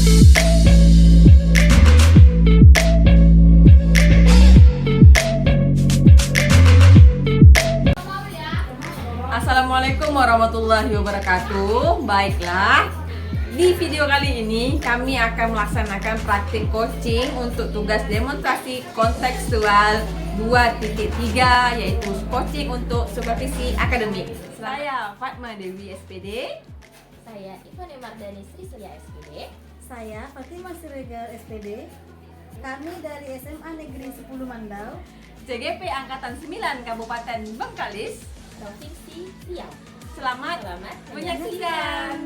Assalamualaikum warahmatullahi wabarakatuh. Baiklah, di video kali ini kami akan melaksanakan praktik coaching untuk tugas demonstrasi kontekstual 2.3, yaitu coaching untuk supervisi akademik. Saya Fatma Dewi SPD. Saya Ivani Mardani Sri Surya SPD. Saya Fatimah Siregar SPD. Kami dari SMA Negeri 10 Mandau, CGP Angkatan 9 Kabupaten Bengkalis. Provinsi Riau. Selamat menyaksikan.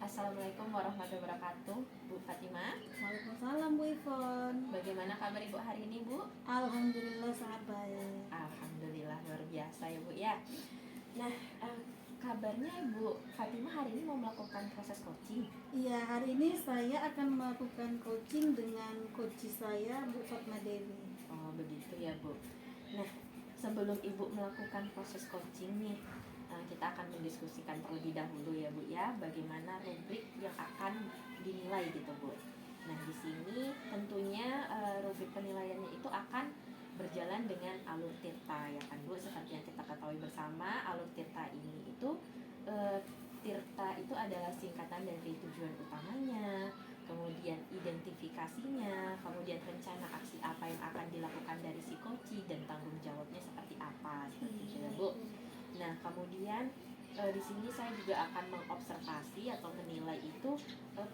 Assalamualaikum warahmatullahi wabarakatuh, Bu Fatimah. Waalaikumsalam Bu Ivon. Bagaimana kabar Ibu hari ini, Bu? Alhamdulillah sangat baik. Alhamdulillah, luar biasa ya Bu ya. Nah, kabarnya Bu Fatimah hari ini mau melakukan proses coaching. Iya, hari ini saya akan melakukan coaching dengan coach saya Bu Fatma Dewi. Oh begitu ya Bu. Nah, sebelum Ibu melakukan proses coaching nih, kita akan mendiskusikan terlebih dahulu ya Bu ya, bagaimana rubrik yang akan dinilai gitu Bu. Nah di sini tentunya rubrik penilaiannya itu akan berjalan dengan alur tirta ya kan Bu. Seperti yang kita ketahui bersama, alur tirta ini itu tirta itu adalah singkatan dari tujuan utamanya, kemudian identifikasinya, kemudian rencana aksi apa yang akan dilakukan dari si coach dan tanggung jawabnya seperti apa, seperti itu ya Bu. Nah kemudian di sini saya juga akan mengobservasi atau menilai itu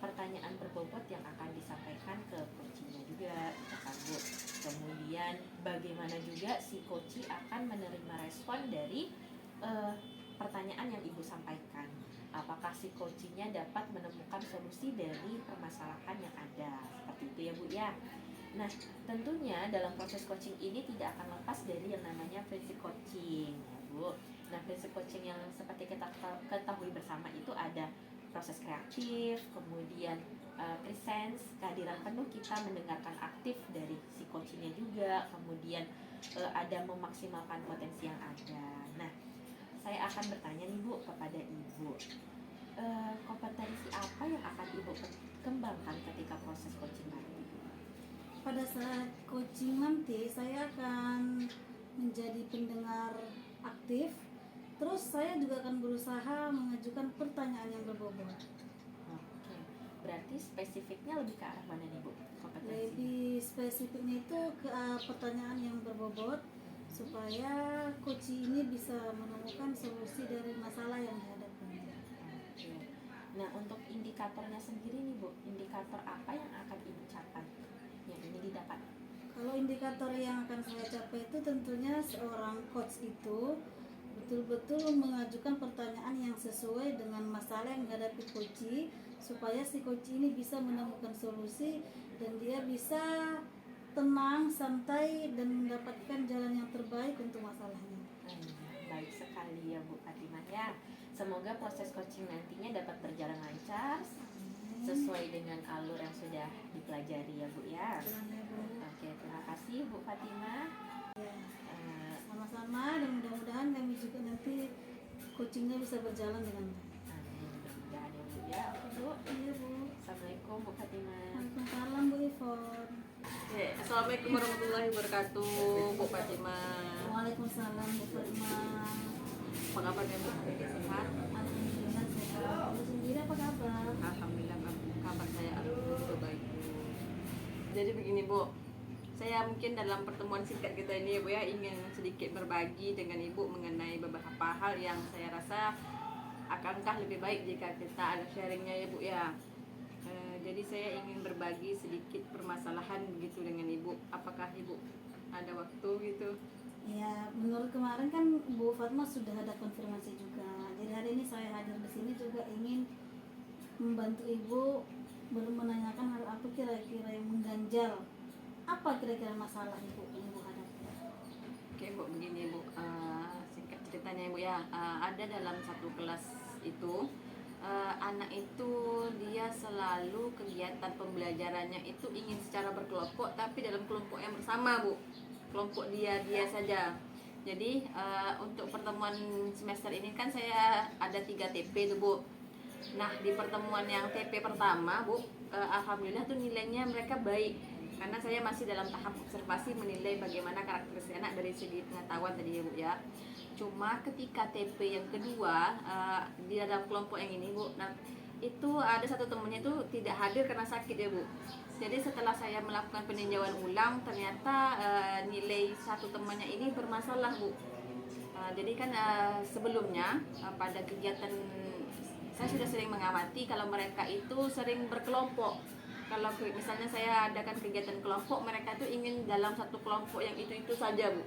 pertanyaan berbobot yang akan disampaikan ke coachnya juga ya kan Bu. Kemudian bagaimana juga si coach akan menerima respon dari pertanyaan yang Ibu sampaikan. Apakah si coachnya dapat menemukan solusi dari permasalahan yang ada, seperti itu ya Bu ya. Nah tentunya dalam proses coaching ini tidak akan lepas dari yang namanya prinsip coaching ya Bu. Nah prinsip coaching yang seperti kita ketahui bersama itu ada proses kreatif, kemudian presence, kehadiran penuh kita mendengarkan aktif dari si coachnya juga, kemudian ada memaksimalkan potensi yang ada. Nah saya akan bertanya nih Bu kepada Ibu, kompetensi apa yang akan Ibu kembangkan ketika proses coaching nanti? Pada saat coaching nanti saya akan menjadi pendengar aktif. Terus saya juga akan berusaha mengajukan pertanyaan yang berbobot. Oke, berarti spesifiknya lebih ke arah mana nih Bu kompetensi? Lebih spesifiknya itu ke pertanyaan yang berbobot, supaya coach ini bisa menemukan solusi dari masalah yang dihadapi. Oke. Nah untuk indikatornya sendiri nih Bu, indikator apa yang akan Ibu capai yang ini didapat? Kalau indikator yang akan saya capai itu tentunya seorang coach itu betul-betul mengajukan pertanyaan yang sesuai dengan masalah yang dihadapi coach, supaya si coach ini bisa menemukan solusi dan dia bisa tenang, santai, dan mendapatkan jalan yang terbaik untuk masalahnya. Baik sekali ya Bu Fatimah ya. Semoga proses coaching nantinya dapat berjalan lancar sesuai dengan alur yang sudah dipelajari ya Bu ya. Oke, terima kasih Bu Fatimah. Ya, sama-sama, dan mudah-mudahan kami juga nanti coachingnya bisa berjalan dengan baik. Amin, mudah-mudahan ya Bu ya. Oke Bu. Iya Bu. Assalamualaikum Bu Fatimah. Waalaikumsalam Bu Ivon. Assalamualaikum warahmatullahi wabarakatuh, Bu Fatimah. Waalaikumsalam Bu Fatimah. Apa kabarnya Bu? Sehat? Alhamdulillah sehat. Bu sendiri apa kabar? Alhamdulillah, kabar saya alhamdulillah baik. Jadi begini Bu, saya mungkin dalam pertemuan singkat kita ini ya Bu ya, ingin sedikit berbagi dengan Ibu mengenai beberapa hal yang saya rasa akankah lebih baik jika kita ada sharingnya ya Bu ya. Jadi saya ingin berbagi sedikit permasalahan begitu dengan Ibu. Apakah Ibu ada waktu gitu? Ya, menurut kemarin kan Bu Fatma sudah ada konfirmasi juga. Jadi hari ini saya hadir di sini juga ingin membantu Ibu, belum menanyakan hal apa kira-kira yang mengganjal. Apa kira-kira masalah Ibu yang Ibu hadapi? Oke Bu, begini Bu, singkat ceritanya Bu ya, ada dalam satu kelas itu anak itu dia selalu kegiatan pembelajarannya itu ingin secara berkelompok, tapi dalam kelompok yang bersama Bu, kelompok dia saja. Jadi untuk pertemuan semester ini kan saya ada 3 TP tuh Bu. Nah di pertemuan yang TP pertama Bu, alhamdulillah tuh nilainya mereka baik. Karena saya masih dalam tahap observasi menilai bagaimana karakteristik anak dari segi pengetahuan tadi ya Bu ya. Cuma ketika TP yang kedua di dalam kelompok yang ini Bu, nah itu ada satu temennya itu tidak hadir karena sakit ya Bu. Jadi setelah saya melakukan peninjauan ulang, ternyata nilai satu temannya ini bermasalah Bu. Jadi kan sebelumnya pada kegiatan saya sudah sering mengamati kalau mereka itu sering berkelompok. Kalau misalnya saya adakan kegiatan kelompok, mereka tuh ingin dalam satu kelompok yang itu saja Bu.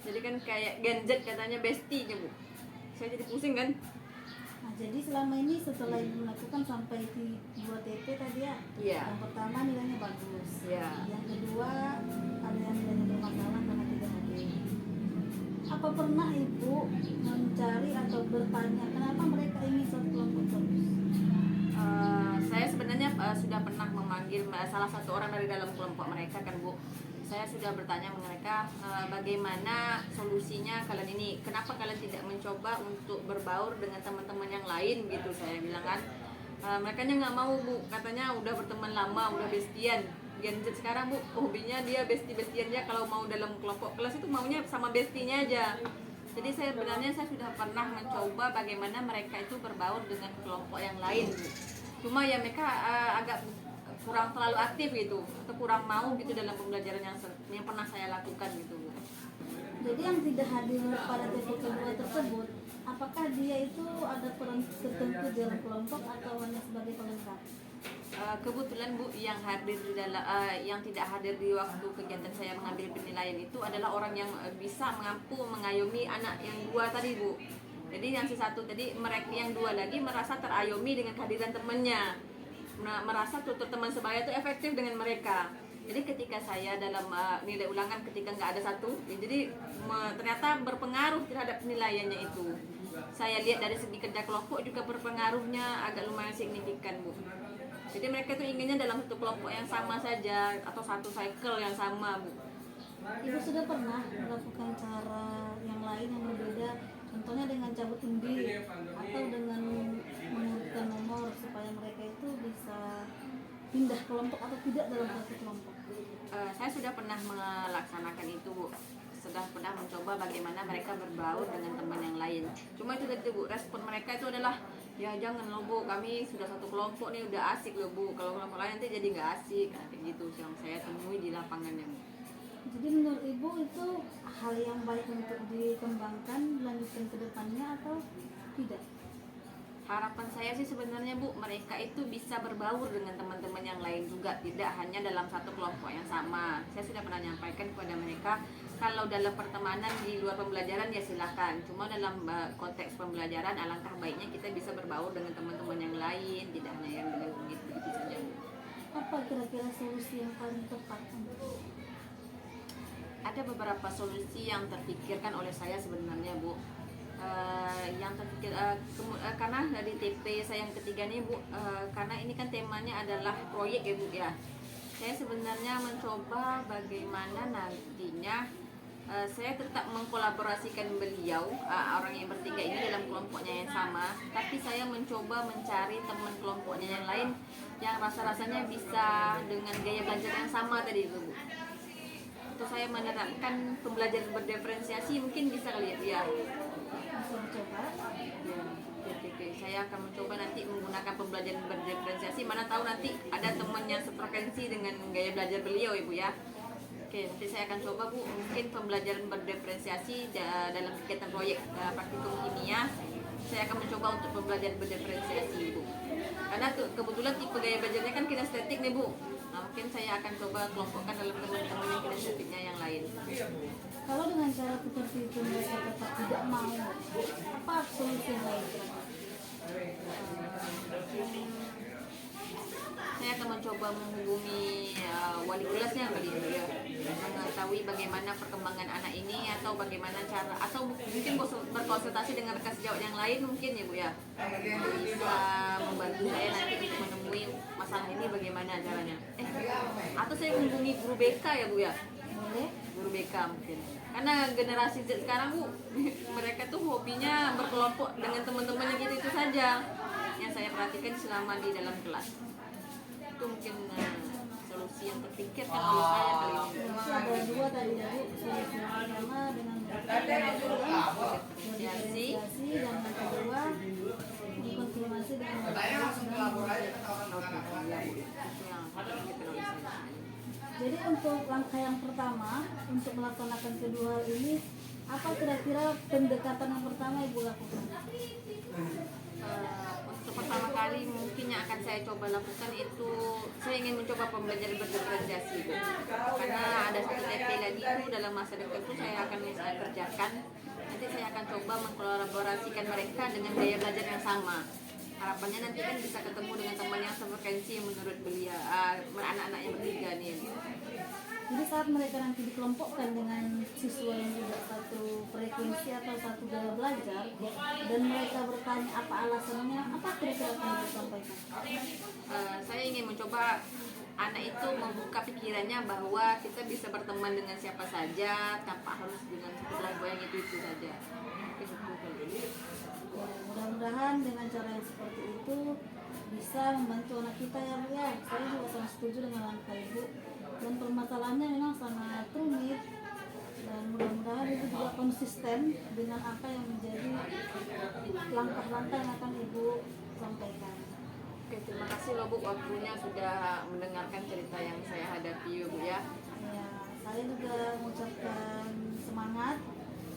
Jadi kan kayak genjet katanya bestie Bu. Saya jadi pusing kan. Nah, jadi selama ini setelah ibu melakukan sampai di 2 TP tadi ya, Iya. yang pertama nilainya bagus, Iya. yang kedua ada yang nilainya bermasalah karena tidak hadir. Apa pernah ibu mencari atau bertanya kenapa mereka ingin satu kelompok terus? Saya sebenarnya sudah pernah memanggil salah satu orang dari dalam kelompok mereka kan Bu. Saya sudah bertanya mereka bagaimana solusinya kalian ini, kenapa kalian tidak mencoba untuk berbaur dengan teman-teman yang lain gitu, saya bilang kan. Mereka nggak mau Bu, katanya udah berteman lama, udah bestian. Gen Z sekarang Bu, hobinya dia bestie-bestian dia, kalau mau dalam kelompok kelas itu maunya sama bestinya aja. Jadi saya sudah pernah mencoba bagaimana mereka itu berbaur dengan kelompok yang lain Bu. Cuma ya mereka agak kurang terlalu aktif gitu, atau kurang mau gitu dalam pembelajaran yang pernah saya lakukan gitu Bu. Jadi yang tidak hadir pada TP kedua tersebut, apakah dia itu ada peran tertentu dalam kelompok atau hanya sebagai pelengkap? Kebetulan Bu, yang hadir di dalam yang tidak hadir di waktu kegiatan saya mengambil penilaian itu adalah orang yang bisa mengampu mengayomi anak yang 2 tadi Bu. Jadi yang si satu tadi, mereka yang 2 lagi merasa terayomi dengan kehadiran temannya. Merasa tutur teman sebaya itu efektif dengan mereka. Jadi ketika saya dalam nilai ulangan ketika nggak ada satu, jadi ternyata berpengaruh terhadap penilaiannya itu. Saya lihat dari segi kerja kelompok juga berpengaruhnya agak lumayan signifikan Bu. Jadi mereka tuh inginnya dalam satu kelompok yang sama saja atau satu cycle yang sama Bu. Ibu sudah pernah melakukan cara yang lain yang berbeda, contohnya dengan cabut undi atau dengan mengurutkan nomor supaya mereka itu bisa pindah kelompok atau tidak dalam satu kelompok? Saya sudah pernah melaksanakan itu Bu. Sudah pernah mencoba bagaimana mereka berbaur dengan teman yang lain. Cuma itu tadi Bu, respon mereka itu adalah ya jangan loh Bu, kami sudah satu kelompok nih, udah asik loh Bu, kalau kelompok lain nanti jadi nggak asik, kayak gitu yang saya temui di lapangannya Bu. Jadi menurut ibu itu hal yang baik untuk dikembangkan, dilanjutkan ke depannya atau tidak? Harapan saya sih sebenarnya Bu, mereka itu bisa berbaur dengan teman-teman yang lain juga, tidak hanya dalam satu kelompok yang sama. Saya sudah pernah menyampaikan kepada mereka, kalau dalam pertemanan di luar pembelajaran ya silakan. Cuma dalam konteks pembelajaran alangkah baiknya kita bisa berbaur dengan teman-teman yang lain, tidak hanya yang dengan begitu saja Bu. Apa kira-kira solusi yang paling tepat untuk Ada beberapa solusi yang terpikirkan oleh saya sebenarnya Bu. Yang terpikir karena dari TP saya yang ketiga nih Bu, karena ini kan temanya adalah proyek ya Bu ya. Saya sebenarnya mencoba bagaimana nantinya saya tetap mengkolaborasikan beliau orang yang bertiga ini dalam kelompoknya yang sama, tapi saya mencoba mencari teman kelompoknya yang lain yang rasa-rasanya bisa dengan gaya belajar yang sama tadi Bu. Untuk saya menerapkan pembelajaran berdiferensiasi mungkin bisa kali ya. bisa dicoba? Ya, oke. Saya akan mencoba nanti menggunakan pembelajaran berdiferensiasi. Mana tahu nanti ada teman yang sefrekuensi dengan gaya belajar beliau Ibu ya. Oke, nanti saya akan coba Bu, mungkin pembelajaran berdiferensiasi dalam kegiatan proyek praktikum kimia. Saya akan mencoba untuk pembelajaran berdiferensiasi Bu. Karena kebetulan tipe gaya belajarnya kan kinestetik nih Bu. Nah, mungkin saya akan coba kelompokkan dalam teman-teman yang kinestetiknya yang lain. Kalau dengan cara seperti itu mereka tetap tidak mau, apa solusi yang lain? Saya akan mencoba menghubungi wali kelasnya kali ya, mengetahui bagaimana perkembangan anak ini atau bagaimana cara, atau mungkin berkonsultasi dengan rekan sejawat yang lain mungkin ya Bu ya, bisa membantu saya nanti untuk menemui masalah ini bagaimana caranya. Atau saya menghubungi guru BK ya Bu ya, Boleh? guru BK mungkin. Karena generasi Z sekarang Bu, mereka tuh hobinya berkelompok dengan teman-temannya gitu itu saja. Yang saya perhatikan selama di dalam kelas. Itu mungkin solusi yang terpikirkan oleh saya kali ini. Berarti ada dua tadi ya Bu, solusi yang pertama dengan Diferensiasi. dan yang kedua mengkonfirmasi dengan berkelas dan mengecek. Itu yang terpikirkan oleh saya. Jadi untuk langkah yang pertama untuk melaksanakan kedua hal ini, apa kira-kira pendekatan yang pertama Ibu lakukan? Untuk pertama kali mungkin yang akan saya coba lakukan itu saya ingin mencoba pembelajaran berdiferensiasi Bu. Karena ada satu TP lagi itu dalam masa dekat itu saya kerjakan. Nanti saya akan coba mengkolaborasikan mereka dengan gaya belajar yang sama. Harapannya nanti kan bisa ketemu dengan teman yang sefrekuensi yang menurut beliau anak-anak yang bertiga nih. Jadi saat mereka nanti dikelompokkan dengan siswa yang juga satu frekuensi atau satu gaya belajar dan mereka bertanya apa alasannya, apa kira-kira akan Ibu sampaikan? Saya ingin mencoba anak itu membuka pikirannya bahwa kita bisa berteman dengan siapa saja tanpa harus dengan satu kelompok yang itu saja. Mungkin itu kali ini. Ya, mudah-mudahan dengan cara yang seperti itu bisa membantu anak kita ya Bu ya. Saya juga sangat setuju dengan langkah Ibu. Dan permasalahannya memang sangat rumit. Dan mudah-mudahan Ibu juga konsisten dengan apa yang menjadi langkah-langkah yang akan Ibu sampaikan. Oke, terima kasih loh Bu waktunya sudah mendengarkan cerita yang saya hadapi Bu ya. Ya, saya juga mengucapkan semangat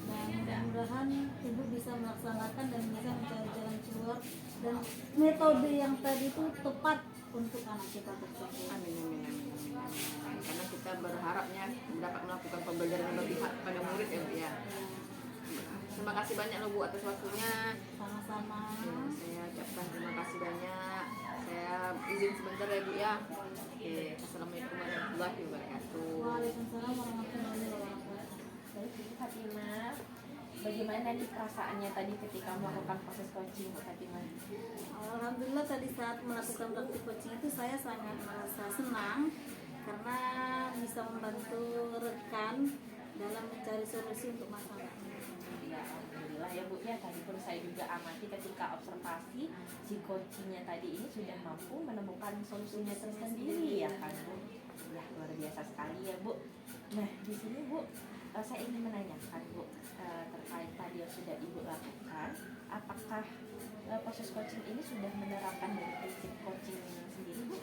dan mudah-mudahan Ibu bisa melaksanakan dan bisa mencari jalan keluar dan metode yang tadi itu tepat untuk anak kita tersebut. Amin, amin, amin, amin, amin. Karena kita berharapnya dapat melakukan pembelajaran yang berpihak pada murid ya Bu ya. Terima kasih banyak loh Bu atas waktunya. Sama-sama. Ya, saya ucapkan terima kasih banyak. Saya izin sebentar ya Bu ya. Oke, assalamualaikum warahmatullahi wabarakatuh. Waalaikumsalam warahmatullahi wabarakatuh. Baik Bu Fatimah, bagaimana nih perasaannya tadi ketika melakukan proses coaching Bu Fatimah? Alhamdulillah tadi saat melakukan praktik coaching itu saya sangat merasa senang karena bisa membantu rekan dalam mencari solusi untuk masalah. Ya, alhamdulillah ya Bu ya, tadi pun saya juga amati ketika observasi si coachingnya tadi ini sudah mampu menemukan solusinya tersendiri ya kan Bu. Ya luar biasa sekali ya Bu. Nah di sini Bu, saya ingin menanyakan Bu, terkait tadi yang sudah Ibu lakukan, apakah proses coaching ini sudah menerapkan dari prinsip coaching sendiri Bu?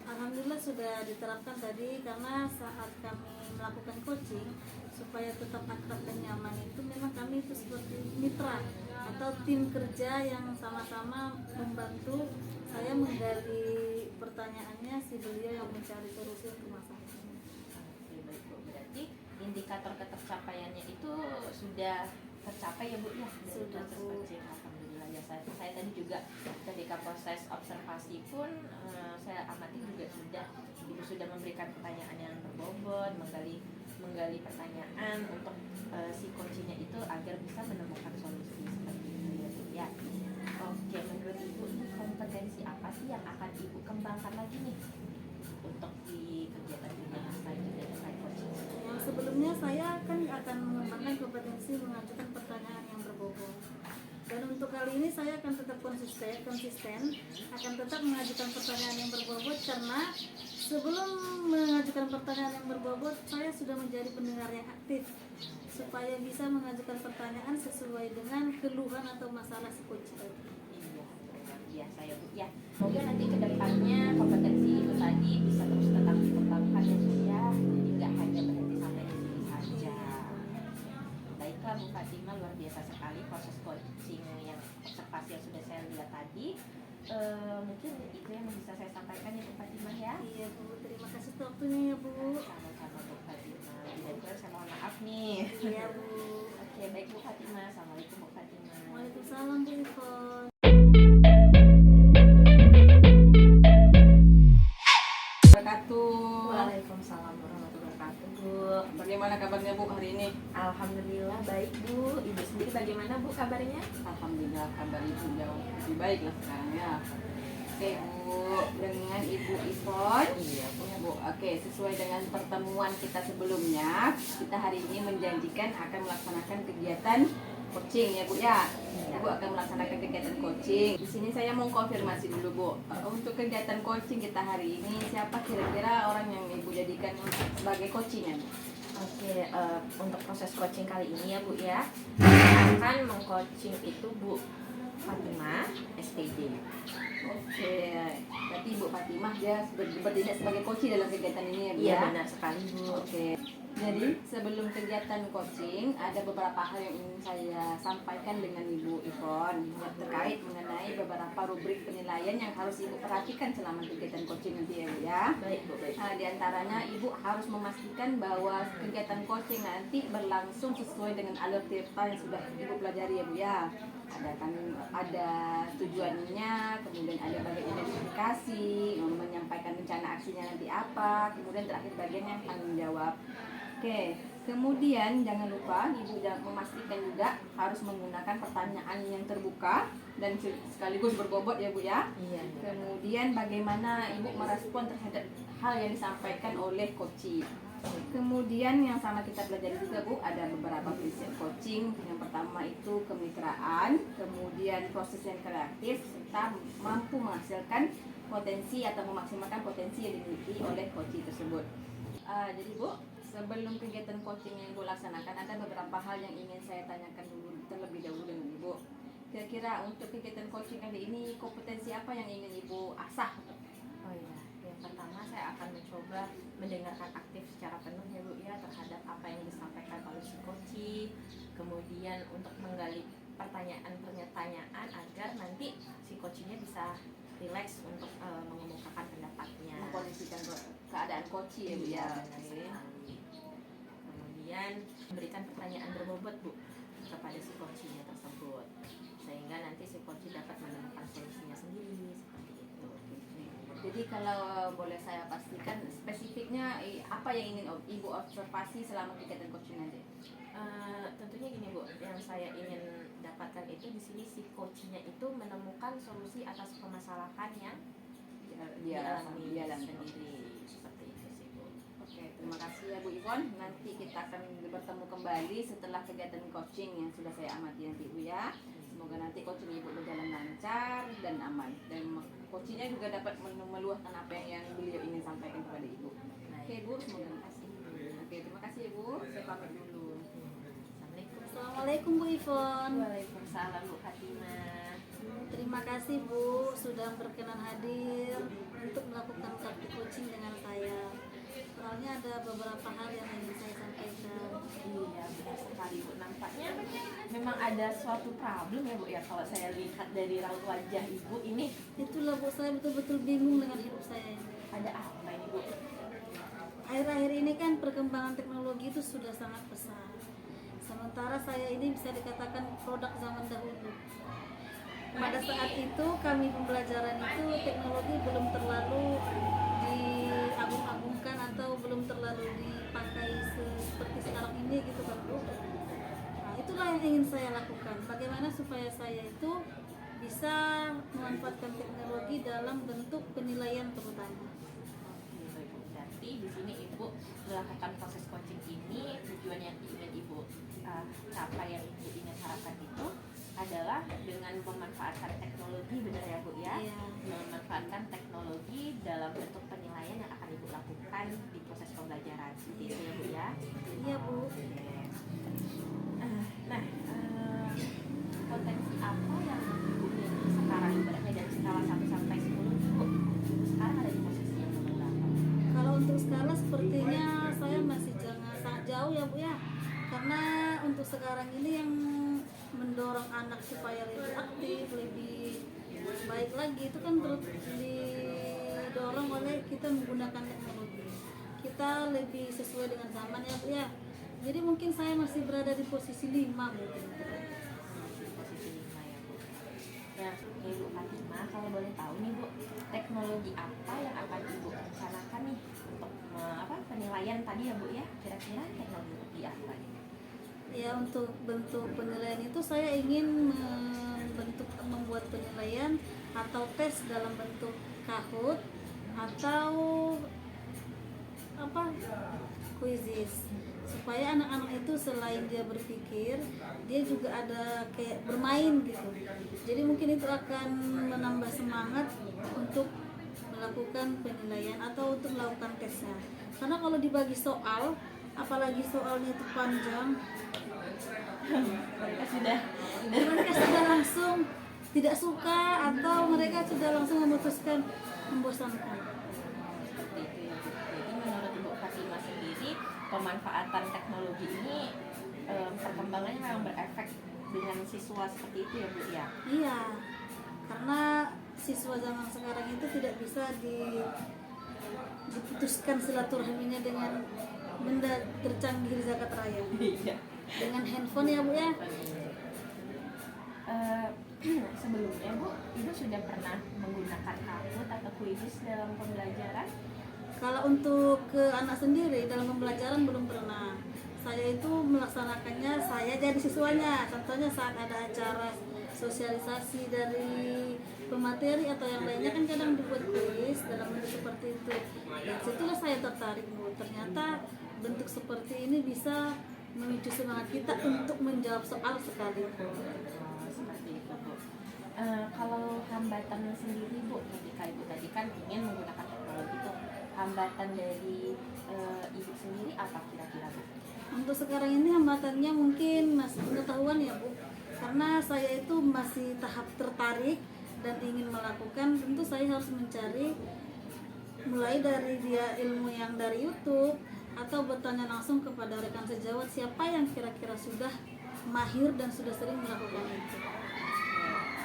Alhamdulillah sudah diterapkan tadi karena saat kami melakukan coaching supaya tetap akrab dan nyaman itu memang kami itu seperti mitra atau tim kerja yang sama-sama membantu saya menggali pertanyaannya si beliau yang mencari solusi untuk masalah ini. Oke baik Bu, berarti indikator ketercapaiannya itu sudah tercapai ya Bu ya dari Sudah, proses Bu. coaching. Alhamdulillah ya, saya tadi juga ketika proses observasi pun saya amati juga Ibu sudah memberikan pertanyaan yang berbobot, menggali pertanyaan untuk si coachingnya itu agar bisa menemukan solusi seperti itu ya Bu ya. Oke, menurut Ibu ini kompetensi apa sih yang akan Ibu kembangkan lagi nih untuk di kegiatan kegiatan selanjutnya terkait coaching? Yang sebelumnya saya kan akan mengembangkan kompetensi mengajukan pertanyaan yang berbobot. Dan untuk kali ini saya akan tetap konsisten akan tetap mengajukan pertanyaan yang berbobot karena sebelum mengajukan pertanyaan yang berbobot saya sudah menjadi pendengar yang aktif supaya bisa mengajukan pertanyaan sesuai dengan keluhan atau masalah si coach tadi. Iya, luar biasa ya Bu ya. Semoga nanti ke depannya kompetensi Ibu tadi bisa terus tetap dikembangkan ya Bu ya. Jadi nggak hanya berhenti sampai di sini saja. Baiklah Bu Fatimah, luar biasa sekali proses coaching yang observasi yang sudah saya lihat tadi. Mungkin itu yang bisa saya sampaikan ya Bu Fatimah ya. Iya Bu, terima kasih untuk waktunya ya Bu. Sama-sama Bu Fatimah. Dan kurang saya mohon maaf nih. Iya Bu. Oke, baik Bu Fatimah. Assalamualaikum Bu Fatimah. Waalaikumsalam Bu Ivon. Waalaikumsalam warahmatullahi wabarakatuh Bu. Bagaimana kabarnya Bu hari ini? Alhamdulillah baik Bu. Ibu sendiri bagaimana Bu kabarnya? Alhamdulillah kabar Ibu jauh lebih baik lah sekarang ya. Oke Bu, dengan Ibu Ivon. Iya Bu. Ya Bu, oke, sesuai dengan pertemuan kita sebelumnya, kita hari ini menjanjikan akan melaksanakan kegiatan coaching ya Bu ya. Iya. Ibu akan melaksanakan kegiatan coaching. Di sini saya mau konfirmasi dulu Bu. Untuk kegiatan coaching kita hari ini, siapa kira-kira orang yang Ibu jadikan sebagai coachingnya? Oke, untuk proses coaching kali ini ya Bu ya, akan mengcoaching itu Bu Fatimah SPD. Oke, berarti Ibu Fatimah dia bertindak sebagai coach dalam kegiatan ini ya Bu Iya ya? benar sekali Bu. Oke, jadi sebelum kegiatan coaching ada beberapa hal yang ingin saya sampaikan dengan Ibu Ivon yang terkait mengenai beberapa rubrik penilaian yang harus Ibu perhatikan selama kegiatan coaching nanti ya Bu ya. Baik Bu, baik. Nah, di antaranya Ibu harus memastikan bahwa kegiatan coaching nanti berlangsung sesuai dengan alur tirta yang sudah Ibu pelajari ya Bu ya. Ada tujuannya, kemudian ada bagian identifikasi, menyampaikan rencana aksinya nanti apa, kemudian terakhir bagian yang tanggung jawab. Oke, kemudian jangan lupa Ibu memastikan juga harus menggunakan pertanyaan yang terbuka dan sekaligus berbobot ya Bu ya. Iya. Kemudian bagaimana Ibu merespon terhadap hal yang disampaikan oleh coaching. Kemudian yang sama kita pelajari juga Bu, ada beberapa prinsip coaching. Yang pertama itu kemitraan, kemudian proses yang kreatif, serta mampu menghasilkan potensi atau memaksimalkan potensi yang dimiliki oleh coaching tersebut. Jadi Bu, sebelum kegiatan coaching yang Ibu laksanakan, ada beberapa hal yang ingin saya tanyakan dulu terlebih dahulu dengan Ibu. Kira-kira untuk kegiatan coaching kali ini, kompetensi apa yang ingin Ibu asah? Oh iya, yang pertama saya akan mencoba mendengarkan aktif secara penuh ya Bu ya terhadap apa yang disampaikan oleh si coaching. Kemudian untuk menggali pertanyaan agar nanti si coachingnya bisa rileks untuk mengemukakan pendapatnya. Mengkondisikan keadaan coaching ya Bu ya. Benar sekali. Kemudian memberikan pertanyaan berbobot Bu kepada si coachingnya tersebut sehingga nanti si coaching dapat menemukan solusinya sendiri seperti itu. Jadi kalau boleh saya pastikan spesifiknya apa yang ingin Ibu observasi selama kegiatan coaching nanti? Tentunya gini Bu, yang saya ingin dapatkan itu di sini si coachingnya itu menemukan solusi atas permasalahan yang dialami sendiri seperti itu sih Bu. Oke, terima kasih ya Bu Ivon. Nanti kita akan bertemu kembali setelah kegiatan coaching yang sudah saya amati nanti Bu ya. Semoga nanti coaching Ibu berjalan lancar dan aman, dan coachingnya juga dapat meluahkan apa yang beliau ingin sampaikan kepada Ibu. Oke Bu, semoga terima kasih. Oke, terima kasih ya Bu. Saya pamit dulu. Assalamualaikum. Assalamualaikum Bu Ivon. Waalaikumsalam Bu Fatimah. Terima kasih Bu sudah berkenan hadir untuk melakukan praktik coaching dengan saya. Soalnya ada beberapa hal yang ingin saya sampaikan. Iya benar sekali Bu, nampaknya memang ada suatu problem ya Bu ya kalau saya lihat dari raut wajah Ibu ini. Itulah Bu, saya betul-betul bingung dengan hidup saya ini. Ada apa ini Bu? Akhir-akhir ini kan perkembangan teknologi itu sudah sangat pesat. Sementara saya ini bisa dikatakan produk zaman dahulu. Pada saat itu kami pembelajaran itu teknologi belum terlalu diagung-agungkan atau belum terlalu dipakai seperti sekarang ini gitu kan Bu. Nah, itulah yang ingin saya lakukan. Bagaimana supaya saya itu bisa memanfaatkan teknologi dalam bentuk penilaian terutama. Berarti di sini Ibu melakukan proses coaching ini tujuan yang ingin Ibu capai, yang Ibu ingin harapkan itu adalah dengan memanfaatkan teknologi, benar ya Bu ya? Iya. Memanfaatkan teknologi dalam bentuk penilaian yang akan Ibu lakukan di proses pembelajaran seperti itu ya Bu ya? Iya Bu. Nah, potensi apa yang Ibu miliki sekarang ibaratnya dari skala 1 sampai 10 Ibu sekarang ada di posisi yang nomor berapa? Kalau untuk skala sepertinya saya masih sangat jauh ya Bu ya. Karena untuk sekarang ini yang mendorong anak supaya lebih aktif, lebih baik lagi itu kan terus didorong oleh kita menggunakan teknologi. Kita lebih sesuai dengan zaman ya Bu ya. Jadi mungkin saya masih berada di posisi 5 mungkin. Posisi 5 ya Bu. Nah, Ibu Fatimah kalau boleh tahu nih Bu, teknologi apa yang akan Ibu rencanakan nih untuk penilaian tadi ya Bu ya? Kira-kira teknologi apa nih? Ya, untuk bentuk penilaian itu saya ingin membuat penilaian atau tes dalam bentuk Kahoot atau apa quizzes, supaya anak-anak itu selain dia berpikir, dia juga ada kayak bermain gitu. Jadi mungkin itu akan menambah semangat untuk melakukan penilaian atau untuk melakukan tesnya. Karena kalau dibagi soal, apalagi soalnya itu panjang, mereka sudah langsung tidak suka atau mereka sudah langsung memutuskan membosankan. Seperti itu ya Bu. Jadi menurut Ibu Fatimah sendiri, pemanfaatan teknologi ini perkembangannya memang berefek dengan siswa seperti itu ya Bu ya. Iya, karena siswa zaman sekarang itu tidak bisa diputuskan silaturahminya dengan benda tercanggih di zakat raya, Iya. dengan handphone ya Bu ya. Sebelumnya Bu, Ibu sudah pernah menggunakan Kahoot atau quizzes dalam pembelajaran? Kalau untuk ke anak sendiri dalam pembelajaran belum pernah. Saya itu melaksanakannya, saya jadi siswanya. Contohnya saat ada acara sosialisasi dari pemateri atau yang lainnya kan kadang dibuat kuis dalam bentuk seperti itu. Dan situlah saya tertarik Bu. Ternyata bentuk seperti ini bisa memicu semangat kita untuk menjawab soal sekalipun. Seperti itu Bu. Kalau hambatannya sendiri Bu, ketika Ibu tadi kan ingin menggunakan teknologi itu, hambatan dari Ibu sendiri apa kira-kira Bu? Untuk sekarang ini hambatannya mungkin masih pengetahuan ya Bu, karena saya itu masih tahap tertarik dan ingin melakukan. Tentu saya harus mencari mulai dari dia ilmu yang dari YouTube atau bertanya langsung kepada rekan sejawat siapa yang kira-kira sudah mahir dan sudah sering melakukan itu.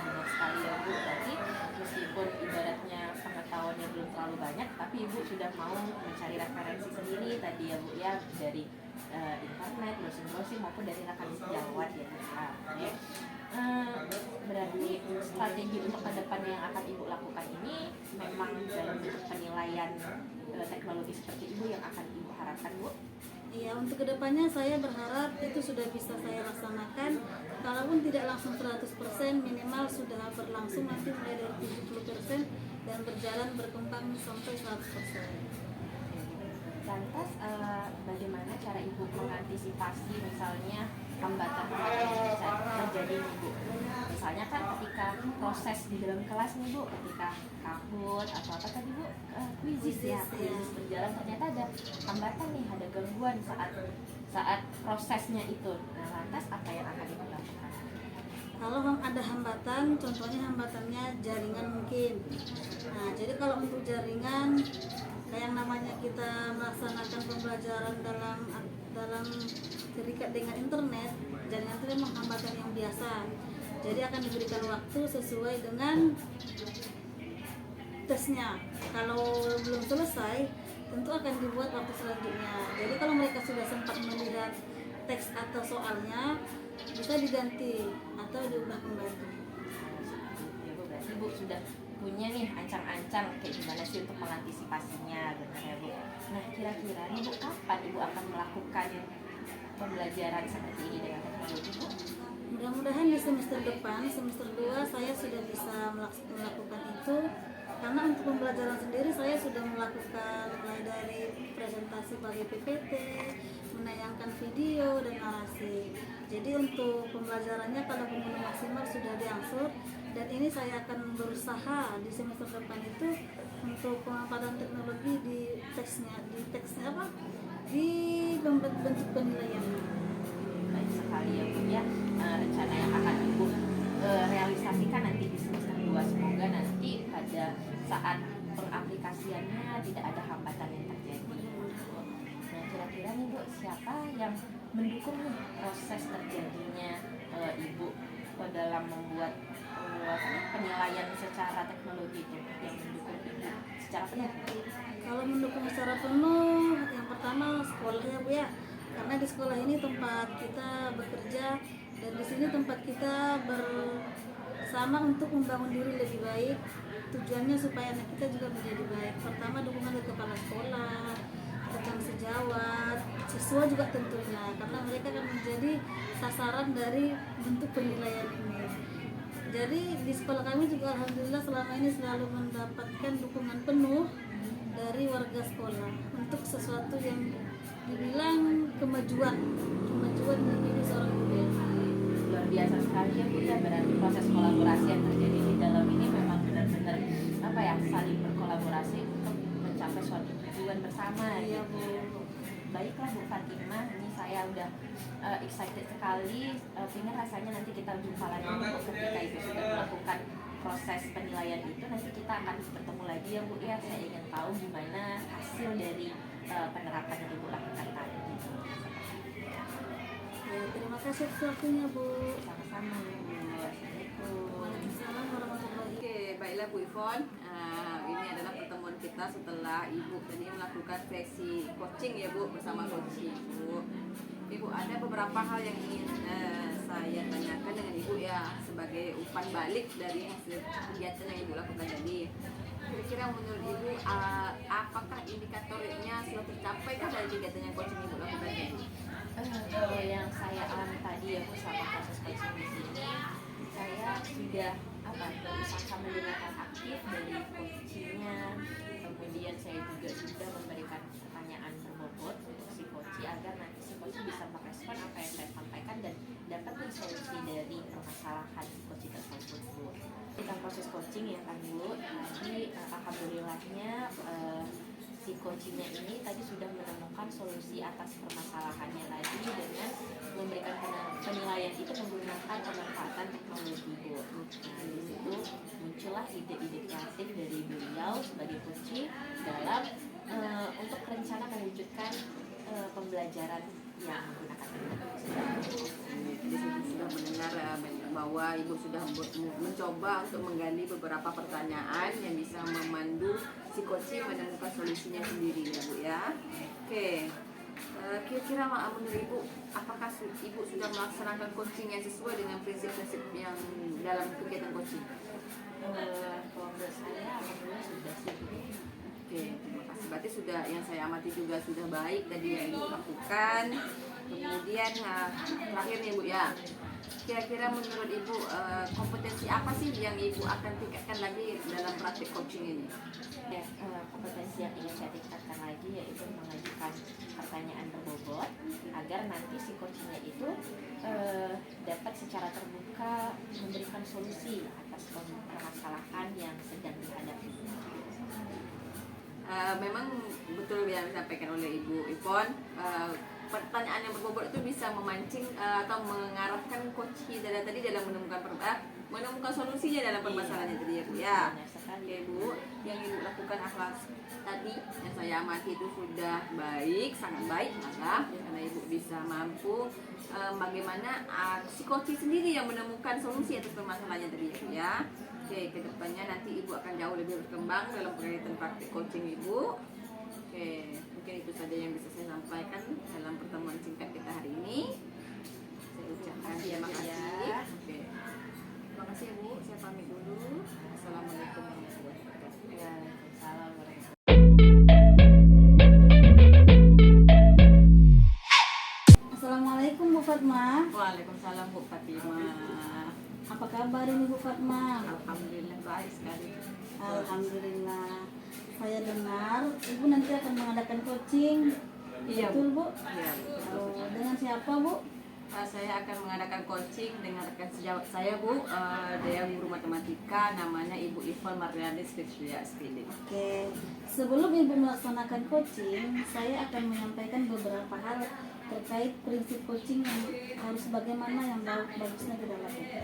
Benar sekali ya Bu, berarti meskipun ibaratnya pengetahuannya belum terlalu banyak, tapi Ibu sudah mau mencari referensi sendiri tadi ya Bu ya, dari internet, browsing maupun dari rekan sejawat ya Bu. Oke. Berarti strategi untuk kedepannya yang akan Ibu lakukan ini memang dalam bentuk penilaian teknologi seperti Ibu yang akan Ibu harapkan Bu? Iya, untuk kedepannya saya berharap itu sudah bisa saya laksanakan. Kalaupun tidak langsung 100%, minimal sudah berlangsung nanti mulai dari 70% dan berjalan berkembang sampai 100%. Lantas bagaimana cara Ibu mengantisipasi misalnya hambatan-hambatan yang bisa terjadi nih Bu? Misalnya kan ketika proses di dalam kelas nih Bu, ketika Kahoot atau apa tadi Bu, quizzes ya, quizzes berjalan ternyata ada hambatan nih, ada gangguan saat prosesnya itu. Nah lantas apa yang akan Ibu lakukan? Kalau ada hambatan, contohnya hambatannya jaringan mungkin. Nah, jadi kalau untuk jaringan, kayak yang namanya kita melaksanakan pembelajaran dalam terikat dengan internet, jaringan itu memang hambatan yang biasa. Jadi akan diberikan waktu sesuai dengan tesnya. Kalau belum selesai, tentu akan dibuat waktu selanjutnya. Jadi kalau mereka sudah sempat melihat teks atau soalnya, bisa diganti atau diubah kembali. Ya Bu, berarti Bu sudah punya nih ancang-ancang kayak gimana sih untuk mengantisipasinya, benar ya Bu. Nah kira-kira nih Bu, kapan Ibu akan melakukan pembelajaran seperti ini dengan teknologi Bu? Mudah-mudahan di semester depan, semester 2 saya sudah bisa melakukan itu. Karena untuk pembelajaran sendiri saya sudah melakukan mulai dari presentasi bagi PPT, menayangkan video dan narasi. Jadi untuk pembelajarannya kalau belum maksimal sudah diangsur, dan ini saya akan berusaha di semester depan itu untuk pemanfaatan teknologi di teksnya apa? Di bentuk penilaian. Baik sekali ya Bu ya, rencana yang akan Ibu realisasikan nanti di semester 2, semoga nanti pada saat pengaplikasiannya tidak ada hambatan yang terjadi. Nah kira-kira nih Bu, siapa yang mendukung nih proses terjadinya Ibu dalam membuat penilaian secara teknologi itu, yang mendukung Ibu secara penuh? Kalau mendukung secara penuh, yang pertama sekolah ya Bu ya, karena di sekolah ini tempat kita bekerja dan di sini tempat kita bersama untuk membangun diri lebih baik. Tujuannya supaya anak kita juga menjadi baik. Pertama dukungan dari kepala sekolah, rekan sejawat, siswa juga tentunya, karena mereka akan menjadi sasaran dari bentuk penilaian ini. Jadi di sekolah kami juga alhamdulillah selama ini selalu mendapatkan dukungan penuh dari warga sekolah untuk sesuatu yang dibilang kemajuan menjadi seorang guru. Luar biasa sekali ya Bu ya, berarti proses kolaborasi yang terjadi di dalam ini memang benar-benar apa ya, saling berkolaborasi untuk mencapai suatu tujuan bersama. Iya gitu. Bu. Baiklah Bu Fatimah, ini saya udah excited sekali. Pengen rasanya nanti kita jumpa lagi Bu ketika Ibu sudah melakukan proses penilaian itu. Nanti kita akan bertemu lagi ya Bu ya. Saya ingin tahu gimana hasil dari penerapan yang Ibu lakukan tadi. Ya, terima kasih atas waktunya Bu. Sama-sama Bu. Assalamualaikum. Waalaikumsalam warahmatullahi. Oke, baiklah Bu Ivon. Ini adalah pertemuan kita setelah Ibu tadi melakukan sesi coaching ya Bu bersama coach Ibu. Ibu, ada beberapa hal yang ingin saya tanyakan dengan Ibu ya sebagai umpan balik dari hasil kegiatan yang Ibu lakukan tadi. Kira-kira menurut Ibu apakah indikatornya sudah tercapai kah dari kegiatan yang coaching Ibu lakukan tadi? Kalau yang saya alami tadi ya Bu selama proses coaching di sini, saya sudah berusaha mendengarkan aktif dari coachingnya. Kemudian saya juga sudah memberikan pertanyaan berbobot untuk si coach agar nanti si coach bisa merespon apa yang saya sampaikan dan dapat solusi dari permasalahan si coach tersebut Bu. Kita proses coaching ya kan Bu. Jadi alhamdulillahnya si coachingnya ini tadi sudah menemukan solusi atas permasalahannya tadi dengan memberikan penilaian itu menggunakan pemanfaatan teknologi Bu. Nah di situ muncullah ide-ide kreatif dari beliau sebagai coaching dalam untuk rencana mewujudkan pembelajaran yang menggunakan teknologi. Jadi saya sudah mendengar bahwa Ibu sudah mencoba untuk menggali beberapa pertanyaan yang bisa memandu si coaching menemukan solusinya sendiri ya Bu ya. Oke. Kira-kira menurut Ibu, apakah Ibu sudah melaksanakan coaching yang sesuai dengan prinsip-prinsip yang dalam kegiatan coaching? Kalau menurut saya alhamdulillah sudah sih Bu. Oke, terima kasih. Berarti sudah yang saya amati juga sudah baik tadi yang Ibu lakukan. Kemudian terakhir nih Bu ya, kira-kira menurut Ibu kompetensi apa sih yang Ibu akan tingkatkan lagi dalam praktik coaching ini? Ya, kompetensi yang ingin saya tingkatkan lagi yaitu mengajukan pertanyaan berbobot agar nanti si coachingnya itu dapat secara terbuka memberikan solusi atas permasalahan yang sedang dihadapi. Memang betul yang disampaikan oleh Ibu Ivon, pertanyaan yang berbobot itu bisa memancing atau mengarahkan coach kita tadi dalam menemukan solusinya dalam permasalahannya tadi ya Bu ya. Oke Bu, yang Ibu lakukan akhlak tadi yang saya amati itu sudah baik, sangat baik malah karena Ibu bisa mampu bagaimana si coach sendiri yang menemukan solusi atas permasalahannya tadi ya Bu ya. Oke, kedepannya nanti Ibu akan jauh lebih berkembang dalam berkaitan praktik coaching Ibu. Oke, mungkin itu saja yang bisa saya sampaikan dalam pertemuan singkat kita hari ini. Saya ucapkan terima kasih. Oke, terima kasih Ibu. Saya pamit dulu. Assalamualaikum warahmatullahi wabarakatuh. Waalaikumsalam warahmatullahi Assalamualaikum Bu Fatma. Waalaikumsalam Bu Fatimah. Apa kabar ini Bu Fatma? Alhamdulillah baik sekali. Alhamdulillah. Saya dengar Ibu nanti akan mengadakan coaching. Iya, Betul Bu? Iya. Oh, dengan siapa Bu? Saya akan mengadakan coaching dengan rekan sejawat saya Bu, dia guru matematika, namanya Ibu Ivon Marliani Spesialia SPD. Oke, sebelum Ibu melaksanakan coaching, saya akan menyampaikan beberapa hal terkait prinsip coaching yang harus bagaimana yang bagusnya kita lakukan.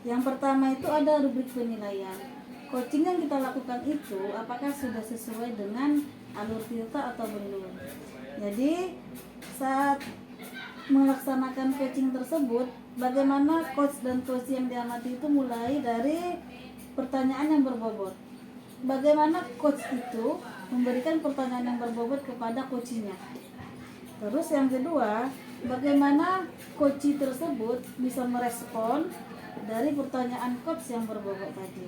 Yang pertama itu ada rubrik penilaian. Coaching yang kita lakukan itu apakah sudah sesuai dengan alur tirta atau belum. Jadi saat melaksanakan coaching tersebut, bagaimana coach dan coach yang diamati itu mulai dari pertanyaan yang berbobot. Bagaimana coach itu memberikan pertanyaan yang berbobot kepada coachnya. Terus yang kedua, bagaimana coach tersebut bisa merespon dari pertanyaan coach yang berbobot tadi.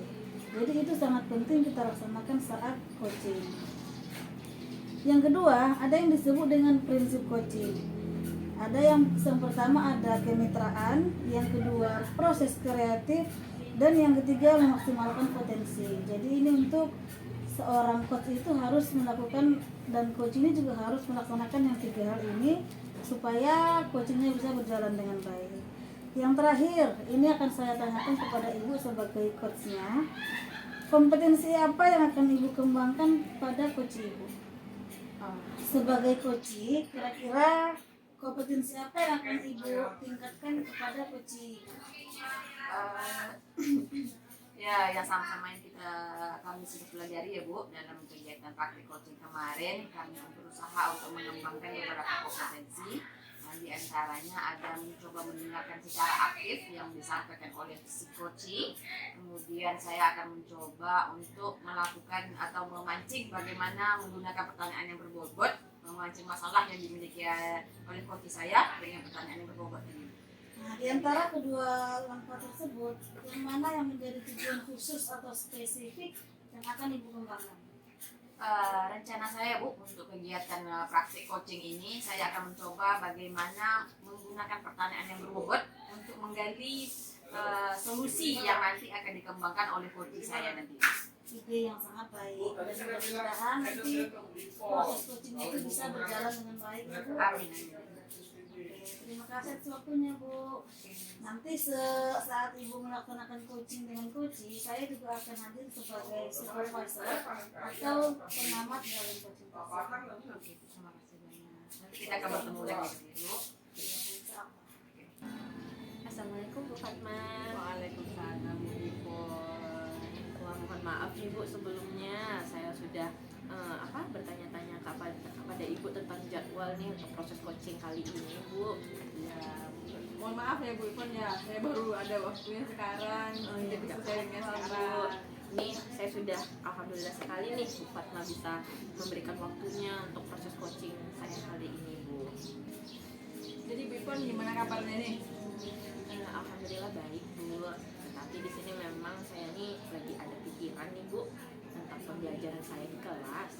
Jadi itu sangat penting kita laksanakan saat coaching. Yang kedua, ada yang disebut dengan prinsip coaching. Ada yang pertama ada kemitraan, yang kedua proses kreatif, Dan yang ketiga, memaksimalkan potensi. Jadi ini untuk seorang coach itu harus melakukan, dan coach ini juga harus melaksanakan yang tiga hal ini supaya coachingnya bisa berjalan dengan baik. Yang terakhir, ini akan saya tanyakan kepada ibu sebagai coachnya. Kompetensi apa yang akan ibu kembangkan pada coach ibu? Sebagai coach, kira-kira kompetensi apa yang akan ibu tingkatkan kepada coach? Ya, yang sama-sama yang kami sudah pelajari ya Bu, dalam kegiatan praktik coaching kemarin kami berusaha untuk mengembangkan beberapa kompetensi. Nah, di antaranya ada mencoba mendengarkan secara aktif yang disampaikan oleh si coaching. Kemudian saya akan mencoba untuk melakukan atau memancing bagaimana menggunakan pertanyaan yang berbobot, memancing masalah yang dimiliki oleh coach saya dengan pertanyaan yang berbobot ini. Nah, di antara kedua langkah tersebut, yang mana yang menjadi tujuan khusus atau spesifik yang akan ibu kembangkan? Rencana saya Bu untuk kegiatan praktik coaching ini, saya akan mencoba bagaimana menggunakan pertanyaan yang berbobot untuk menggali solusi yang nanti akan dikembangkan oleh coach saya nanti. Ide yang sangat baik, dan mudah-mudahan nanti proses coachingnya itu bisa berjalan dengan baik ya Bu. Amin. Terima kasih atas waktunya Bu. Nanti saat ibu melaksanakan coaching dengan coach, saya juga akan hadir sebagai supervisor atau pengamat dalam coaching. Oke, terima kasih banyak. Nanti kita akan bertemu lagi Bu. Assalamualaikum Bu Fatma. Waalaikumsalam Bu Ipon. Wah, mohon maaf nih Bu, sebelumnya saya sudah bertanya-tanya kepada Ibu tentang jadwal nih untuk proses coaching kali ini Bu. Ya, mohon maaf ya Bu Ipon ya, saya baru ada waktunya sekarang. Iya, Bisa tidak sharingnya apa-apa, Bu. sekarang. Nih saya sudah alhamdulillah sekali nih Bu Fatma bisa memberikan waktunya untuk proses coaching saya kali ini Bu. Jadi Bu Ipon gimana kabarnya nih? Alhamdulillah baik Bu. Tapi di sini memang saya nih lagi ada pikiran nih Bu tentang pembelajaran saya di kelas.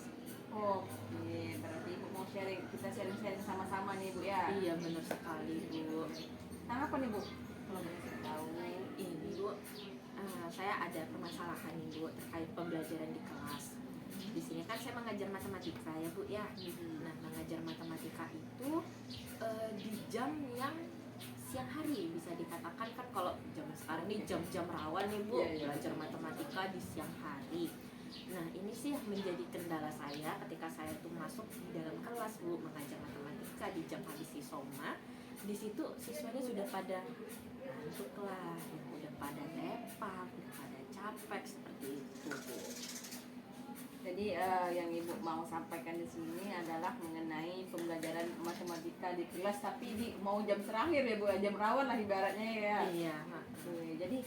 Oke, berarti Ibu mau kita sharing sama-sama nih Bu ya. Iya benar sekali Bu. Tentang apa nih Bu? Kalau boleh saya tahu. Ini Bu, saya ada permasalahan nih Bu terkait pembelajaran di kelas. Di sini kan saya mengajar matematika ya Bu ya. Nah, mengajar matematika itu di jam yang siang hari, bisa dikatakan kan kalau zaman sekarang ini jam-jam rawan nih Bu, Iya. belajar matematika di siang hari. Nah, ini sih yang menjadi kendala saya ketika saya tuh masuk di dalam kelas Bu, mengajar matematika di jam habis sisoma. Di situ siswanya sudah pada ngantuk lah, udah pada tepak, udah pada capek seperti itu Bu. Jadi yang Ibu mau sampaikan di sini adalah mengenai pembelajaran matematika di kelas, tapi di mau jam terakhir ya Bu, jam rawan lah ibaratnya ya. Iya. Oke, jadi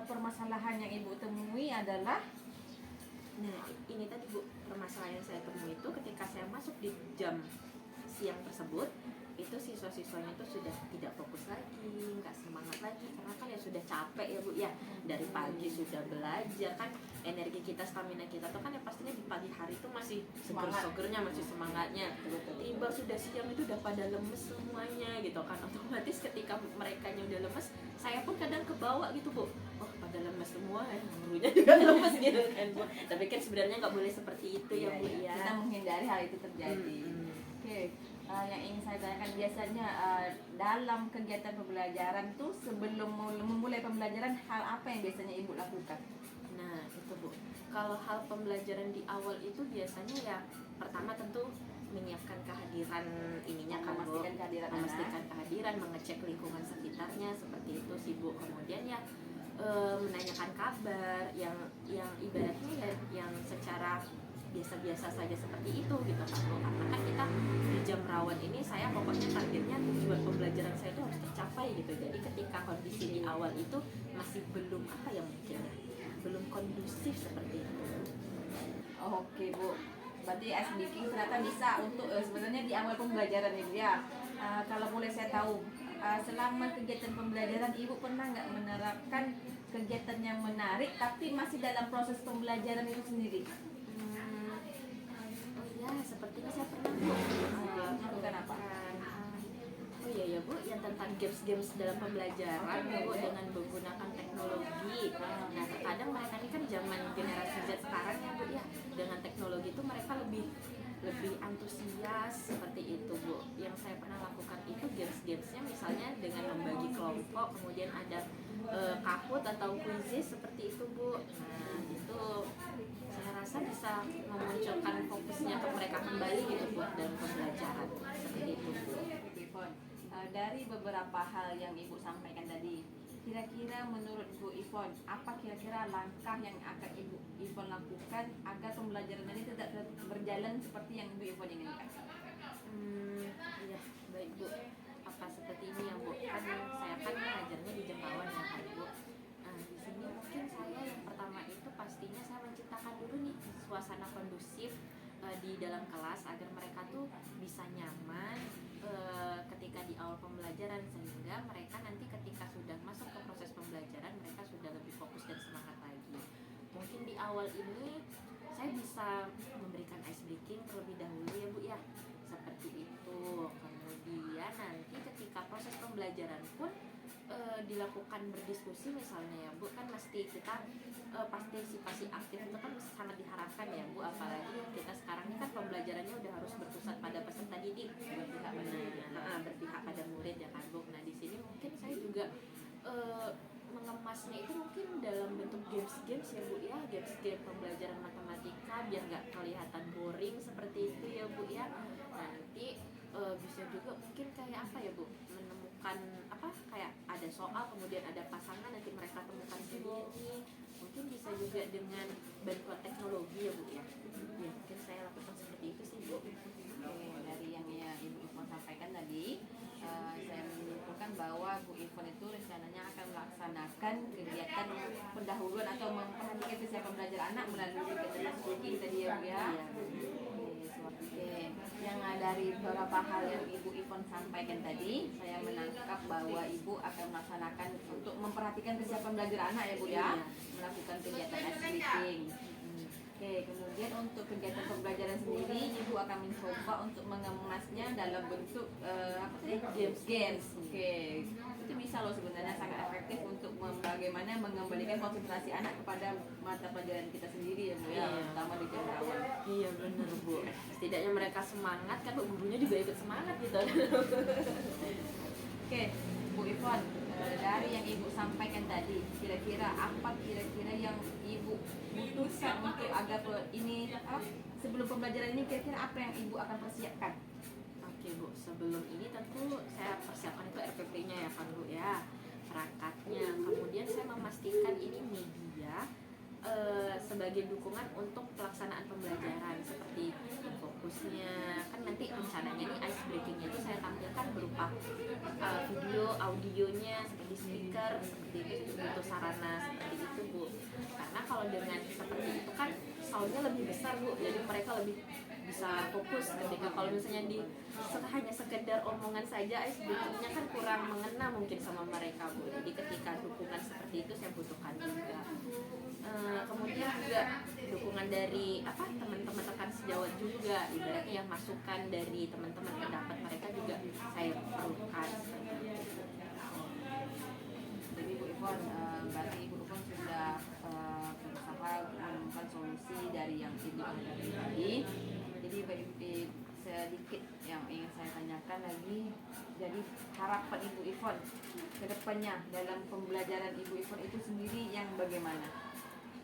permasalahan yang Ibu temui adalah Nah, ini tadi Bu, permasalahan yang saya temui itu ketika saya masuk di jam siang tersebut, itu siswa-siswanya itu sudah tidak fokus lagi, nggak semangat lagi, karena kan ya sudah capek ya Bu ya, dari pagi sudah belajar kan, energi kita, stamina kita tuh kan ya pastinya di pagi hari itu masih seger-segernya, masih semangatnya. Tiba sudah siang itu udah pada lemes semuanya gitu kan, otomatis ketika mereka udah lemes, saya pun kadang kebawa gitu Bu, oh pada lemes semua ya, gurunya juga lemes gitu kan Bu. Tapi kan sebenarnya nggak boleh seperti itu ya Bu ya. kita menghindari hal itu terjadi. Oke, yang ingin saya tanyakan biasanya dalam kegiatan pembelajaran tuh sebelum memulai pembelajaran hal apa yang biasanya Ibu lakukan? Nah itu Bu, kalau hal pembelajaran di awal itu biasanya ya pertama tentu menyiapkan kehadiran ininya kan Bu, Memastikan kehadiran memastikan kehadiran, mengecek lingkungan sekitarnya seperti itu sih Bu. Kemudian ya menanyakan kabar yang ibaratnya ya yang secara biasa-biasa saja seperti itu gitu kan Bu. Karena kan kita di jam rawan ini saya pokoknya targetnya tujuan pembelajaran saya itu harus tercapai gitu. Jadi ketika kondisi di awal itu masih belum apa ya mungkin ya, belum kondusif seperti itu. Oke Bu, berarti ice breaking ternyata bisa untuk sebenarnya di awal pembelajaran Ibu ya. Kalau boleh saya tahu, selama kegiatan pembelajaran Ibu pernah nggak menerapkan kegiatan yang menarik tapi masih dalam proses pembelajaran itu sendiri? Oh iya, sepertinya saya pernah Bu. Melakukan apa? iya ya Bu, yang tentang games-games dalam pembelajaran ya Bu, dengan menggunakan teknologi. Nah terkadang mereka ini kan zaman generasi Z sekarang ya Bu ya, dengan teknologi itu mereka lebih antusias seperti itu Bu. Yang saya pernah lakukan itu games-gamesnya misalnya dengan membagi kelompok, kemudian ada Kahoot atau quizzes seperti itu Bu. Nah itu saya rasa bisa memunculkan fokusnya ke mereka kembali gitu Bu dalam pembelajaran seperti itu Bu. Ipon, dari beberapa hal yang Ibu sampaikan tadi, kira-kira menurut Bu Ipon, apa kira-kira langkah yang akan Ibu Ipon lakukan agar pembelajaran ini tidak berjalan seperti yang Ibu Ipon inginkan? Iya, baik Bu. Apa seperti ini ya Bu? Kan saya kan mengajarnya di Jemawan ya kan Bu. Nah di sini mungkin saya yang pertama itu pastinya saya menciptakan dulu nih suasana kondusif di dalam kelas agar mereka tuh bisa nyaman ketika di awal pembelajaran, sehingga mereka nanti ketika sudah masuk ke proses pembelajaran mereka sudah lebih fokus dan semangat lagi. Mungkin di awal ini saya bisa memberikan ice breaking terlebih dahulu ya Bu ya, seperti itu. Kemudian nanti ketika proses pembelajaran pun dilakukan berdiskusi misalnya ya Bu, kan mesti kita partisipasi aktif itu kan sangat diharapkan ya Bu, apalagi kita sekarang ini kan pembelajarannya udah harus berpusat pada peserta didik, berpihak pada murid ya kan Bu. Nah di sini mungkin saya juga mengemasnya itu mungkin dalam bentuk games-games ya Bu ya, games-game pembelajaran matematika biar nggak kelihatan boring seperti itu ya Bu ya. Nanti bisa juga mungkin kayak apa ya Bu, menemukan apa kayak ada soal kemudian ada pasangan nanti mereka temukan sendiri. Mungkin bisa juga dengan bantuan teknologi ya Bu ya. Ya mungkin saya lakukan seperti itu sih Bu. Oke, dari yang ya Ibu Ipon sampaikan tadi, saya menyimpulkan bahwa Bu Ipon itu rencananya akan melaksanakan kegiatan pendahuluan atau memperhatikan kesiapan belajar anak melalui kegiatan speaking tadi ya Bu ya. Oke, yang dari beberapa hal yang Ibu Ipon sampaikan tadi, saya menangkap bahwa Ibu akan melaksanakan untuk memperhatikan kesiapan belajar anak ya Bu ya, melakukan kegiatan speaking. Oke, kemudian untuk kegiatan pembelajaran sendiri, Ibu akan mencoba untuk mengemasnya dalam bentuk apa tadi? Games. Oke, itu bisa loh sebenarnya sangat efektif untuk bagaimana mengembalikan konsentrasi anak kepada mata pelajaran kita sendiri ya Bu ya, terutama di jam awal. Iya benar Bu. Setidaknya mereka semangat kan, gurunya juga ikut semangat gitu. Oke, Bu Ipon, dari yang Ibu sampaikan tadi, kira-kira apa kira-kira yang Ibu butuhkan untuk agar ini sebelum pembelajaran ini kira-kira apa yang Ibu akan persiapkan? Oke Bu, sebelum ini tentu saya persiapkan itu RPP-nya ya kan Bu ya, perangkatnya. Kemudian saya memastikan ini media sebagai dukungan untuk pelaksanaan pembelajaran seperti fokusnya. Kan nanti rencananya nih ice breaking-nya itu saya tampilkan berupa video, audionya seperti speaker, seperti itu butuh sarana seperti itu Bu. Karena kalau dengan seperti itu kan soundnya lebih besar Bu, jadi mereka lebih bisa fokus. Ketika kalau misalnya hanya sekedar omongan saja, ice breaking-nya kan kurang mengena mungkin sama mereka Bu. Jadi ketika dukungan seperti itu saya butuhkan juga. Kemudian juga dukungan dari teman-teman rekan sejawat juga, ibaratnya yang masukan dari teman-teman pendapat mereka juga saya perlukan. Jadi Bu Ipon, berarti Ibu Ipon sudah berusaha menemukan solusi dari yang Ibu alami tadi. Jadi sedikit yang ingin saya tanyakan lagi, jadi harapan Ibu Ipon ke depannya dalam pembelajaran Ibu Ipon itu sendiri yang bagaimana?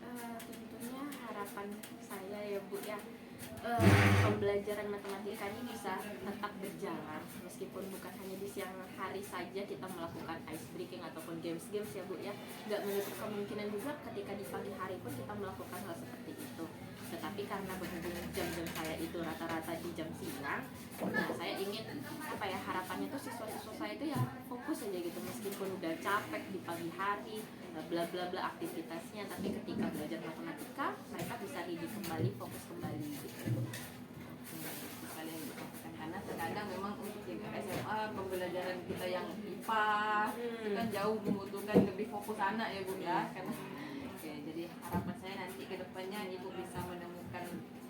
Tentunya harapan saya ya Bu ya, pembelajaran matematika ini bisa tetap berjalan meskipun bukan hanya di siang hari saja kita melakukan ice breaking ataupun games-games ya Bu ya. Nggak menutup kemungkinan juga ketika di pagi hari pun kita melakukan hal seperti itu. Tetapi karena berhubung jam-jam saya itu rata-rata di jam siang, nah saya ingin harapannya tuh siswa-siswa saya itu ya fokus aja gitu, meskipun udah capek di pagi hari bla bla bla aktivitasnya, tapi ketika belajar matematika mereka bisa ready kembali, fokus kembali gitu. Kalian bukan, karena terkadang memang untuk tingkat SMA pembelajaran kita yang IPA itu kan jauh membutuhkan lebih fokus anak ya Bu ya. Karena oke, jadi harapan saya nanti ke depannya Ibu bisa menemukan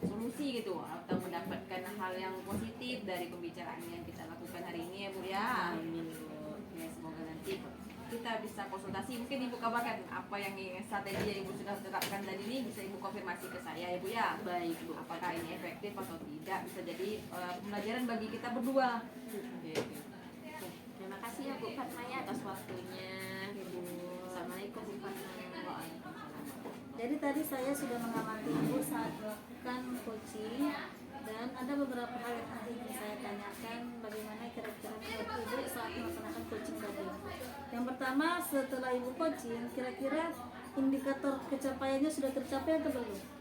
solusi gitu atau mendapatkan hal yang positif dari pembicaraan yang kita lakukan bukan hari ini ya Bu ya. Amin Bu. Ya, semoga nanti kita bisa konsultasi. Mungkin Ibu kabarkan apa yang strategi yang Ibu sudah terapkan tadi ini, bisa Ibu konfirmasi ke saya ya Bu ya. Baik Bu. Apakah ini efektif atau tidak, bisa jadi pembelajaran bagi kita berdua. Gitu. Oke, terima kasih ya Bu Fatmaya atas waktunya. Ibu. Assalamualaikum Bu Fatmaya. Jadi tadi saya sudah mengamati Ibu saat melakukan coaching, dan ada beberapa hal yang nanti ingin saya tanyakan bagaimana kira-kira menurut Ibu saat melaksanakan coaching tadi. Yang pertama, setelah Ibu coaching, kira-kira indikator pencapaiannya sudah tercapai atau belum?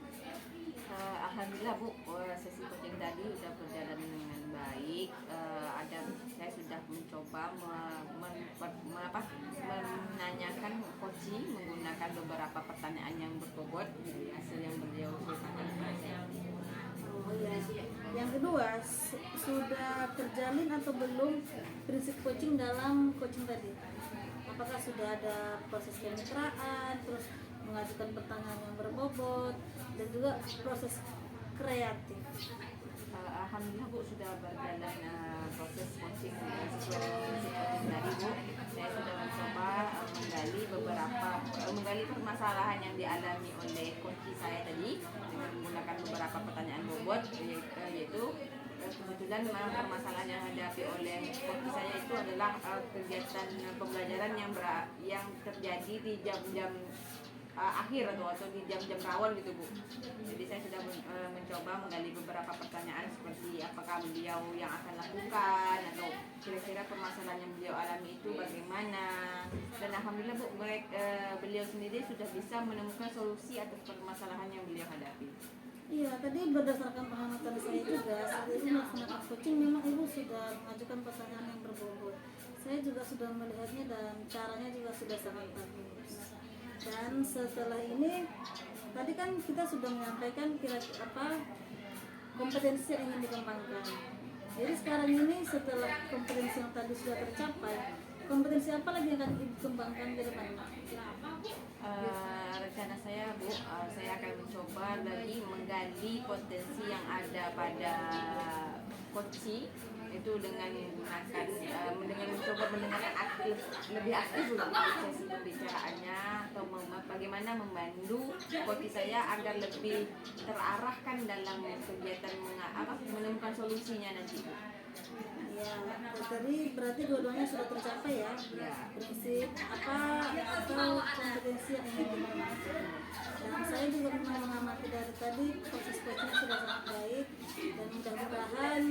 Alhamdulillah Bu, sesi coaching tadi sudah berjalan dengan baik. Saya sudah mencoba menanyakan coaching menggunakan beberapa pertanyaan yang berbobot dari hasil yang beliau berikan kepada saya. Oh ya. Yang kedua, sudah terjalin atau belum prinsip coaching dalam coaching tadi? Apakah sudah ada proses kemitraan, terus mengajukan pertanyaan yang berbobot, dan juga proses kreatif? Alhamdulillah Bu, sudah berjalan proses coaching sesuai prinsip coaching tadi Bu. Saya sudah mencoba menggali permasalahan yang dialami oleh coach saya tadi dengan menggunakan beberapa pertanyaan bobot, yaitu kebetulan memang permasalahan yang dihadapi oleh coach saya itu adalah kegiatan pembelajaran yang terjadi di jam-jam akhir atau di jam-jam rawan gitu Bu. Jadi saya sudah mencoba menggali beberapa pertanyaan seperti apakah beliau yang akan lakukan, atau kira-kira permasalahan yang beliau alami itu bagaimana. Dan alhamdulillah Bu, beliau sendiri sudah bisa menemukan solusi atas permasalahan yang beliau hadapi. Iya, tadi berdasarkan pengamatan saya juga, saat Ibu melaksanakan coaching memang Ibu sudah mengajukan pertanyaan yang berbobot. Saya juga sudah melihatnya dan caranya juga sudah sangat bagus. Dan setelah ini, tadi kan kita sudah menyampaikan kira-kira apa kompetensi yang ingin dikembangkan. Jadi sekarang ini setelah kompetensi yang tadi sudah tercapai, kompetensi apa lagi yang akan dikembangkan ke depan? Rencana saya Bu, saya akan mencoba lagi menggali potensi yang ada pada coaching itu dengan menggunakan dengan mencoba mendengarkan lebih aktif sesi pembicaraannya, atau bagaimana membantu coach saya agar lebih terarahkan dalam kegiatan menemukan solusinya nanti. Ya, tadi berarti dua-duanya sudah tercapai ya. Ya. Prinsip apa atau kompetensi yang ingin dikembangkan. Dan saya juga memang mengamati dari tadi proses coaching sudah sangat baik, dan mudah-mudahan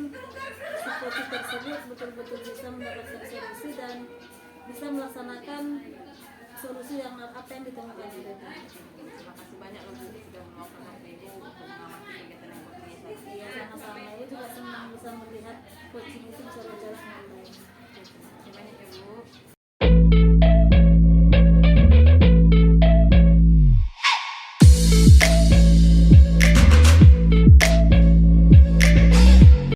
si coaching tersebut betul-betul bisa mendapatkan solusi dan bisa melaksanakan solusi yang apa yang ditemukan tadi. Terima kasih banyak loh Bu sudah meluangkan waktu Ibu untuk mengamati kegiatan yang coaching saya. Iya, sama-sama. Ibu juga senang bisa melihat coaching itu bisa berjalan dengan baik. Terima kasih banyak ya Bu.